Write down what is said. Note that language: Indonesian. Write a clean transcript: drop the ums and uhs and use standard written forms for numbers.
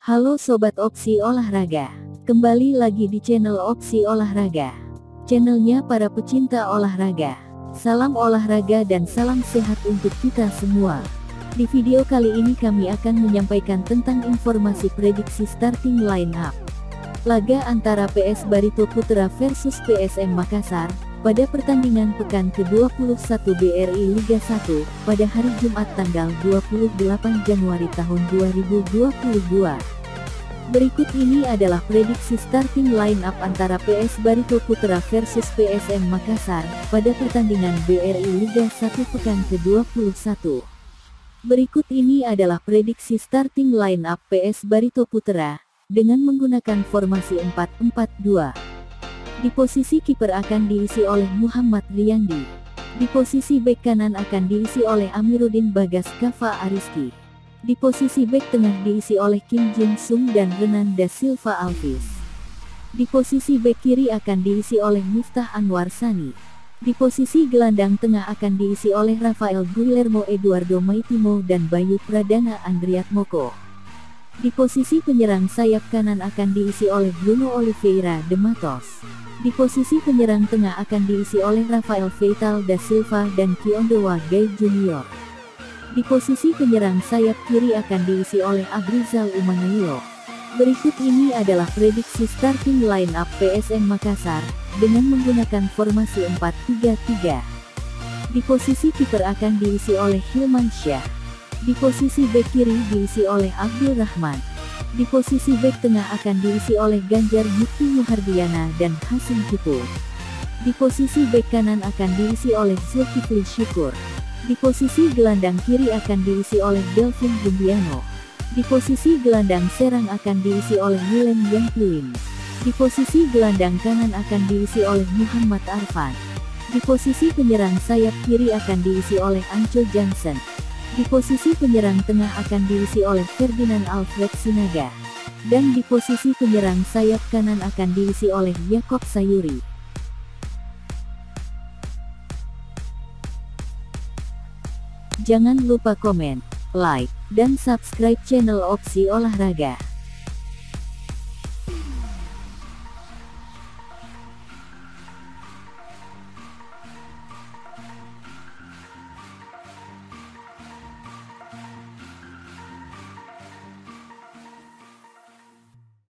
Halo Sobat Opsi Olahraga, kembali lagi di channel Opsi Olahraga, channelnya para pecinta olahraga. Salam olahraga dan salam sehat untuk kita semua. Di video kali ini kami akan menyampaikan tentang informasi prediksi starting line up laga antara PS Barito Putra versus PSM Makassar pada pertandingan pekan ke-21 BRI Liga 1 pada hari Jumat tanggal 28 Januari tahun 2022. Berikut ini adalah prediksi starting line up antara PS Barito Putra versus PSM Makassar pada pertandingan BRI Liga 1 pekan ke-21. Berikut ini adalah prediksi starting line up PS Barito Putra dengan menggunakan formasi 4-4-2. Di posisi kiper akan diisi oleh Muhammad Riyandi. Di posisi bek kanan akan diisi oleh Amiruddin Bagas Kava Ariski. Di posisi bek tengah diisi oleh Kim Jin Sung dan Renan da Silva Alves. Di posisi bek kiri akan diisi oleh Miftah Anwar Sani. Di posisi gelandang tengah akan diisi oleh Rafael Guillermo Eduardo Maitimo dan Bayu Pradana Andriat Moko. Di posisi penyerang sayap kanan akan diisi oleh Bruno Oliveira de Matos. Di posisi penyerang tengah akan diisi oleh Rafael Feital da Silva dan Kiondowa Gai Junior. Di posisi penyerang sayap kiri akan diisi oleh Abrizal Umanailo. Berikut ini adalah prediksi starting line up PSM Makassar dengan menggunakan formasi 4-3-3. Di posisi kiper akan diisi oleh Hilman Syah. Di posisi bek kiri diisi oleh Abdul Rahman. Di posisi bek tengah akan diisi oleh Ganjar Mukti Muhardiana dan Hasim Kipu. Di posisi bek kanan akan diisi oleh Zulkifli Syukur. Di posisi gelandang kiri akan diisi oleh Delvin Gumbiano. Di posisi gelandang serang akan diisi oleh Willem Yangpluin. Di posisi gelandang kanan akan diisi oleh Muhammad Arfan. Di posisi penyerang sayap kiri akan diisi oleh Anco Johnson. Di posisi penyerang tengah akan diisi oleh Ferdinand Alfred Sinaga. Dan di posisi penyerang sayap kanan akan diisi oleh Yakob Sayuri. Jangan lupa komen, like, dan subscribe channel Opsi Olahraga.